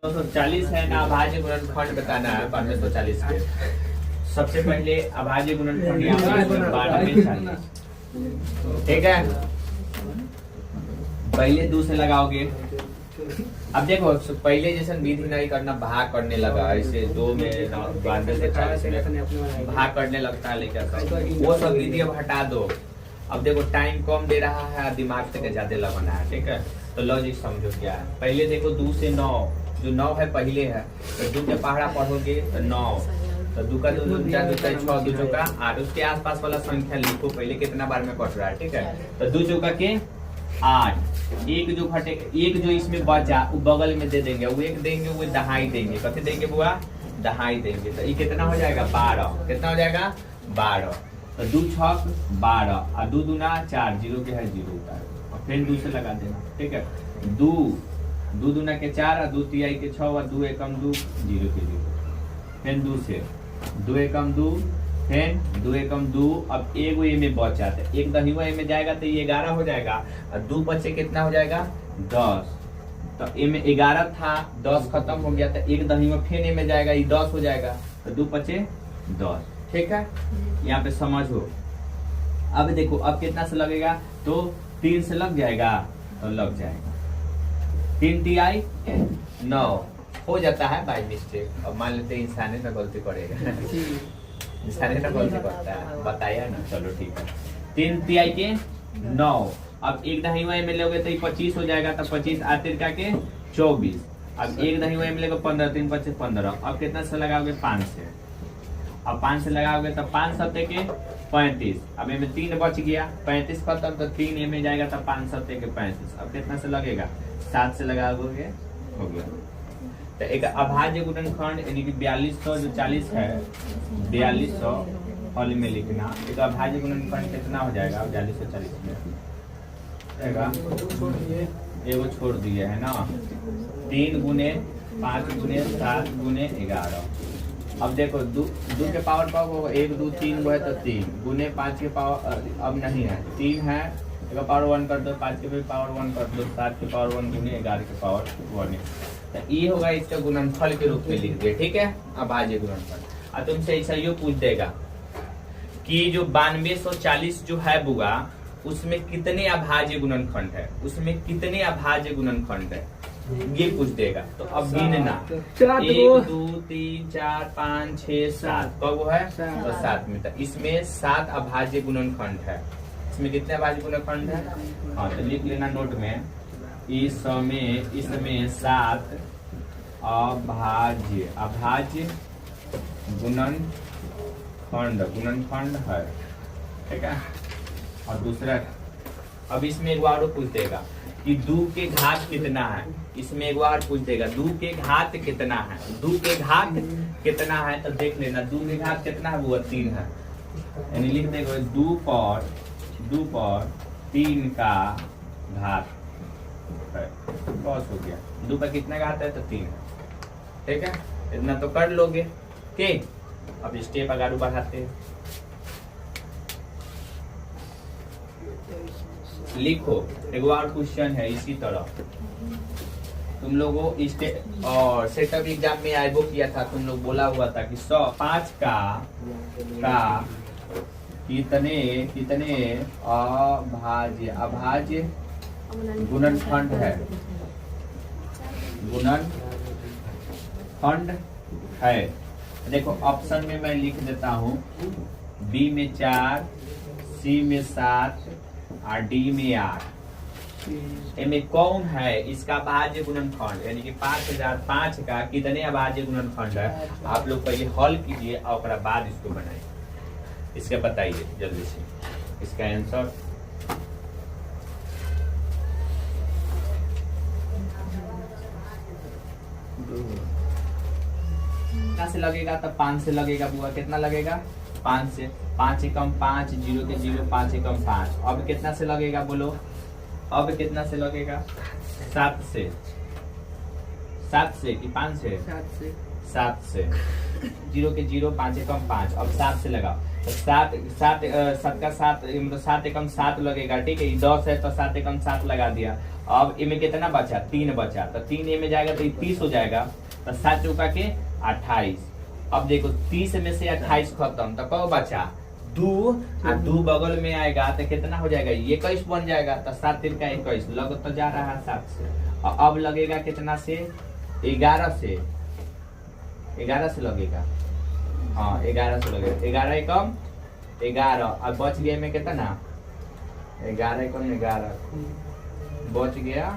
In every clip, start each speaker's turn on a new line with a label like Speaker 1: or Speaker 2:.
Speaker 1: 240 है ना अभाज्य गुणनखंड बताना है 1240 के। सबसे पहले अभाज्य गुणनखंड यहाँ 12 में 40, ठीक है। पहले 2 से लगाओगे। अब देखो पहले जैसे विधि नहीं करना, भाग करने लगा ऐसे 2 में 92 से 40 में भाग करने लगता है लेकर, वो सब विधि अब हटा दो। अब देखो टाइम कम दे रहा है, दिमाग से ज्यादा लगाना है, ठीक है। तो लॉजिक समझो क्या है। पहले देखो 2 से 9, जो 9 है पहले है, तो 2 के पहाड़ा पढ़ोगे तो 9, तो 2 का 2 2 4 2 6 2 चौका 8, उसके आसपास वाला संख्या लिखो पहले कितना बार में कट रहा है, ठीक है। तो 2 चौका के 8, एक जो घटे, एक जो इसमें बचा वो बगल में दे देंगे, वो एक देंगे, वो दहाई देंगे। कथे देंगे बुआ? दहाई देंगे। तो ये कितना हो जाएगा? 12। कितना हो जाएगा? 12। तो 2 छक 12 और 2 दूना 4, 0 के है 0 उतारो और फिर 2 से लगा देना, ठीक है। 2 दूना के 4 और 2 तिहाई के 6 और 2 एकम 2, 0 के 0। फिर 2 से 2 एकम 2, फिर 2 एकम 2। अब एक वो में बचा, तो एक दहीवा में जाएगा तो ये 11 हो जाएगा और 2 बचे कितना हो जाएगा? 10। तो ए में 11 था, 10 खत्म हो गया, तो एक दहीवा फिर ए में जाएगा, ये 10 हो जाएगा, तो 2 बचे 10, ठीक है। यहाँ पे समझो। अब देखो अब कितना से लगेगा? तो 3 से लग जाएगा, तो लग जाएगा 3 तिहाई 9 हो जाता है बाय मिस्टेक। अब मान लेते इंसान ना गलती करेगा, इंसान ना गलती करता है, बताया ना, चलो ठीक है। 3 तिहाई के 9, अब एक दहीवा में लोगे तो 25 हो जाएगा, तो 25 आतिर का के 24। अब एक दहीवा में लेगा 15, 3 25 15। अब कितना से लगाओगे? 5 से। अब 5 से लगाओगे तो 5 सत्ते के 35। अब इनमें 3 बच गया, 35 खत्म, तो 3 ए में जाएगा, तो 5 सत्ते के 35। अब कितना से लगेगा? 7 से लगाओगे, हो गया। तो एक अभाज्य गुणनखंड यानी कि 4200 जो 40 है, 4200 हॉल में लिखना। एक अभाज्य गुणनखंड कितना हो जाएगा? 4240 में एगो छोड़ दिए है ना, 3 गुने 5 गुने 7 गुने 11। अब देखो 2 के पावर पावर 1 2 3 है, तो 3 गुने 5 के पावर अब नहीं है, 3 है, एक पावर 1 कर दो, 5 के भी पावर 1 कर दो, 7 के पावर 1 गुने 11 के पावर 1। तो ये होगा इसका गुणनफल के रूप में लिख दिया, ठीक है, अभाज्य गुणनफल। और तुमसे ऐसा यो पूछ देगा कि जो 9240 जो है बुआ, उसमें कितने अभाज्य गुणनखंड है, उसमें कितने अभाज्य गुणनखंड है, ये पूछ देगा। तो अब गिनना 1 2 3 4 5 6 7, कब है? तो 7 में। तो इसमें 7 अभाज्य गुणनखंड है। इसमें कितने अभाज्य गुणनखंड है? हाँ, तो लिख लेना नोट में, इसमें 7 अभाज्य गुणनखंड है, ठीक है। और दूसरा, अब इसमें एक बार पूछ देगा कि 2 के घात कितना है। इसमें एक बार पूछ देगा 2 के घात कितना है, 2 के घात कितना है। तो देख लेना 2 के घात कितना है, वो 3 है, यानी लिख देगा 2 पर 3 का घात है, बस हो गया। 2 पर कितना घात है? तो 3 है, ठीक है। इतना तो कर लोगे, ठीक। अब स्टेप आगे बढ़ाते हैं, लिखो। एक बार क्वेश्चन है इसी तरह, तुम लोगों और सेटअप एग्जाम में आईबो किया था, तुम लोग बोला हुआ था कि 5 का कितने अभाज्य गुणनखंड है, देखो ऑप्शन में मैं लिख देता हूँ, बी में 4, सी में 7 और डी में 8। इनमें कौन है इसका अभाज्य गुणनखंड, यानी कि 5005 का कितने अभाज्य गुणनखंड है। आप लोग पहले हल कीजिए और बाद इसको बनाइए, इसका बताइए जल्दी से इसका आंसर। कितना से लगेगा? तो 5 से लगेगा बुआ। कितना लगेगा? 5 से। 5 एकम 5, 0 के 0, 5 एकम 5। अब कितना से लगेगा बोलो? अब कितना से लगेगा? 7 से। 7 से कि 5 से? 7 से, 0 के 0, 5 एकम 5, अब 7 से लगाओ तो 7 का 7 मतलब 7 एकम 7 लगेगा, ठीक है। 10 है तो 7 एकम 7 लगा दिया। अब इनमें कितना बचा, 3 बचा, तो 3 ये में जाएगा तो 30 हो जाएगा, तो 7 चौका के 28। अब देखो 30 में से 28 खत्म, तो कब बचा 2, और 2 बगल में आएगा तो कितना हो जाएगा, 21 बन जाएगा, तो 7 3 का 21 लग तो जा रहा है 7 से। और अब लगेगा कितना से, 11 से, 11 से लगेगा, हाँ 11 से लगेगा, 11 एकम 11, अब बच गया में कितना, 11 एकम 11 बच गया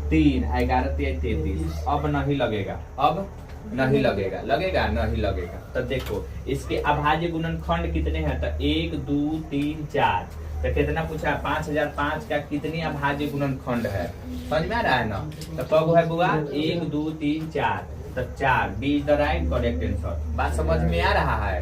Speaker 1: 3, 11 3 33। अब नहीं लगेगा, अब नहीं लगेगा, लगेगा नहीं लगेगा। तो देखो इसके अभाज्य गुणनखंड कितने हैं, तो 1 2 3 4, तो कितना पूछा, 5005 का कितनी अभाज्य गुणनखंड है, समझ में आ रहा है ना। तो कब है बुआ, 1 2 3 4, तो 4 B is the right correct answer. बात समझ में आ रहा है।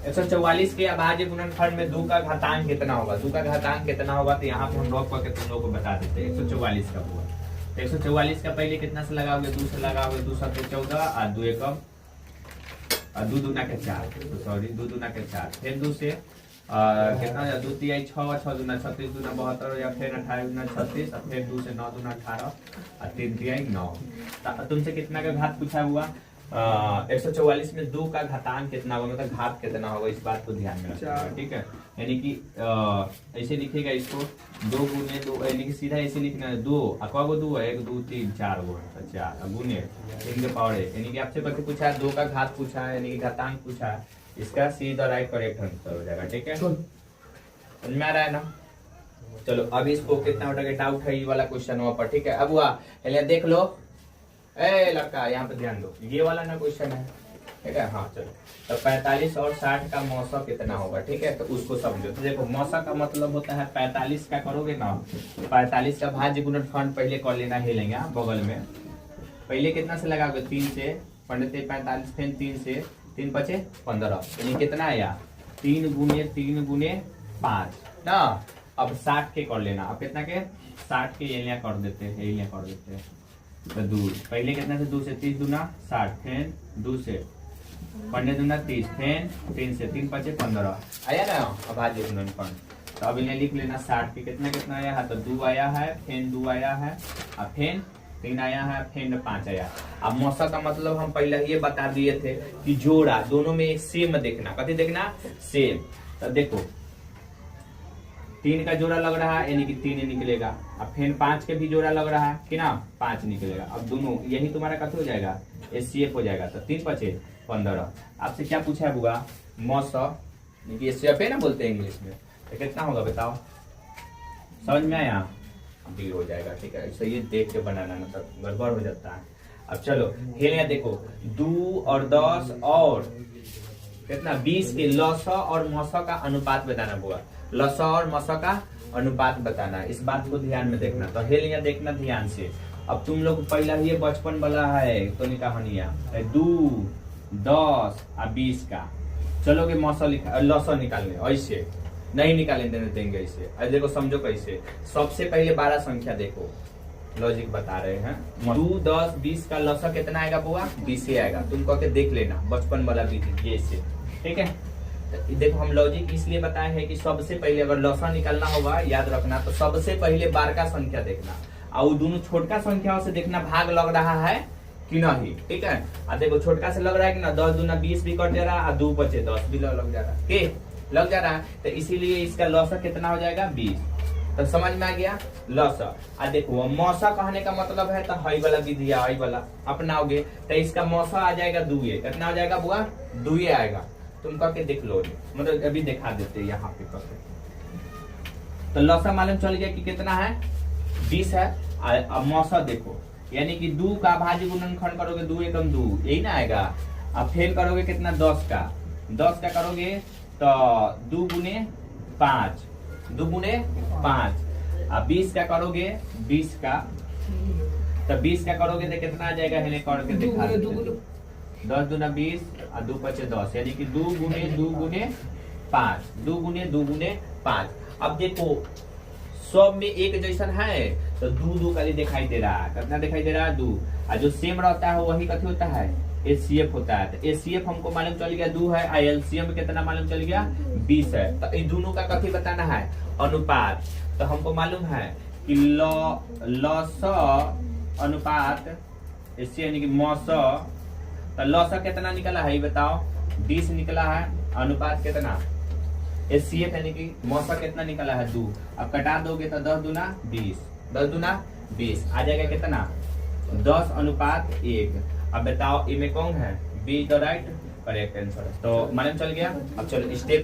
Speaker 1: 144 के अभाज्य गुणनखंड में 2 का घातांक कितना होगा, 2 का घातांक कितना होगा, तो यहाँ पे हम रोक करके तुम लोग को बता देते हैं। 144 का हुआ, 144 का पहले कितना से लगाओगे, 2 से लगाओगे, 2 7 14 और 2 एकम और 2 दूना के 4, सॉरी 2 दूना के 4, फिर 2 से कितना 2 3 6 6 दूना 36 दूना 72, या फिर 28 दूना 36, और फिर 2 से 9 दूना 18 और 3 3 9। तुमसे कितना का घात पूछा हुआ, 144 में 2 का घातांक कितना होगा, मतलब घात कितना होगा, इस बात को ध्यान में रखना, ठीक है। यानी कि ऐसे लिखेगा इसको 2 गुने 2, यानी कि सीधा ऐसे लिखना है 2, क गो 2 है, 1 2 3 4 गो, 4 गुने 3 के पावर है, यानी कि आपसे करके पूछा है 2 का घात पूछा है, यानी कि घातांक पूछा है, इसका सीधा राइट करेक्ट आंसर हो जाएगा, ठीक है। समझ में आ रहा है ना। चलो अब इसको कितना उठा के डाउट है ये वाला क्वेश्चन वहां पर, ठीक है। अब हुआ देख लो, ए लड़का यहाँ पे ध्यान दो, ये वाला ना क्वेश्चन है, ठीक है। हाँ चलो, तो 45 और 60 का मौसा कितना होगा, ठीक है, तो उसको समझो। तो देखो मौसा का मतलब होता है 45 का करोगे ना, 45 का भाज्य गुणनखंड पहले कर लेना है, लेंगे बगल में, पहले कितना से लगाओगे, 3 से, पंडित 45, फिर 3 से, 3 बचे 15, यानी कितना आया 3 गुने 5 ना। अब 60 के कर लेना, अब कितना के 60 के ये कर देते हैं, तो 2 पहले कितना से 2 से 30 दूना 60, फिर 2 से 15 दूना 30, फिर 3 से 3 बचे 15 आया ना अभाज्य गुणनखंड। तो अब इन्हें लिख लेना 60 के कितना आया है, तो 2 आया है, फिर 2 आया है, और फिर 3 आया है, फिर 5 आया। अब मौसा का मतलब हम पहले ही बता दिए थे कि जोड़ा दोनों में सेम देखना, कथी देखना, सेम। तो देखो 3 का जोड़ा लग रहा है, यानी कि 3 निकलेगा, अब फिर 5 के भी जोड़ा लग रहा है कि ना, 5 निकलेगा। अब दोनों यही तुम्हारा कथी हो जाएगा, एचसीएफ हो जाएगा, तो 3 बचे 15। आपसे क्या पूछा है बुआ, मौसा एचसीएफ है ना बोलते हैं इंग्लिश में, तो कितना होगा बताओ, समझ में आया, 0 हो जाएगा, ठीक है। ऐसे ये देख के बनाना, मतलब गड़बड़ हो जाता है। अब चलो खेल देखो, 2 और 10 और कितना 20 के लसा और मौसा का अनुपात बताना बुआ, लसा और मौसा का अनुपात बताना, इस बात को ध्यान में देखना। तो हेल यहाँ देखना ध्यान से। अब तुम लोग पहला ही बचपन वाला है तो कहानियां 2 10 और 20 का चलोगे मौसा लसा निकालने, ऐसे नहीं निकालने देने देंगे ऐसे। अब देखो समझो कैसे, सबसे पहले 12 संख्या देखो, लॉजिक बता रहे हैं। 2 10 20 का लसा कितना आएगा बुआ, 20 ही आएगा। तुम कह के देख लेना बचपन वाला विधि ये से, ठीक है। तो देखो हम लॉजिक इसलिए बताए हैं कि सबसे पहले अगर लसा निकालना होगा, याद रखना, तो सबसे पहले 12 का संख्या देखना, और दोनों छोटका संख्याओं से देखना भाग लग रहा है कि नहीं, ठीक है। अब देखो छोटका से लग रहा है कि ना, 10 दूना 20 भी कट जा रहा है, 2 बचे 10 भी लग जा रहा है, के लग जा रहा है, तो इसीलिए इसका लसा कितना हो जाएगा 20। तो समझ में आ गया लसा। आ देखो मौसा कहने का मतलब है, तो हई वाला विधि हई वाला अपनाओगे, तो इसका मौसा आ जाएगा 2, कितना हो जाएगा बुआ, 2 आएगा। तुम करके देख लो, मतलब अभी दिखा देते यहाँ पे करके। तो लसा मालूम चल गया कि कितना है 20 है। अब मौसा देखो, यानी कि 2 का भाज्य गुणनखंड करोगे 2 एकम 2, यही ना आएगा। अब फिर करोगे कितना 10 का करोगे तो 2 गुने 5, 2 गुने 5। अब 20 का करोगे 20 का, तो 20 का करोगे तो कितना आ जाएगा, हेले करके दिखा देते। 10 दूना 20 और 2 बचे 10, यानी कि 2 गुने 5, 2 गुने 5। अब देखो सब में एक जैसा है, तो दू खाली दिखाई दे रहा है। कितना दिखाई दे रहा है? 2। और जो सेम रहता है वही कथी होता है? HCF होता है। तो HCF हमको मालूम चल गया 2 है, LCM कितना मालूम चल गया? 20 है। तो इन दोनों का कथी बताना है? अनुपात। तो हमको मालूम है कि लॉस अनुपात इससे यानी कि मौस, तो लॉस कितना निकला है ये बताओ? 20 निकला है। अनुपात कितना? HCF यानी कि मौसा कितना निकला है? 2। अब कटा दोगे तो 10 दूना 20, 10 दूना 20 आ जाएगा कितना? 10:1। अब बताओ इनमें कौन है? Be the right correct answer. तो मालूम चल गया। अब चलो स्टेप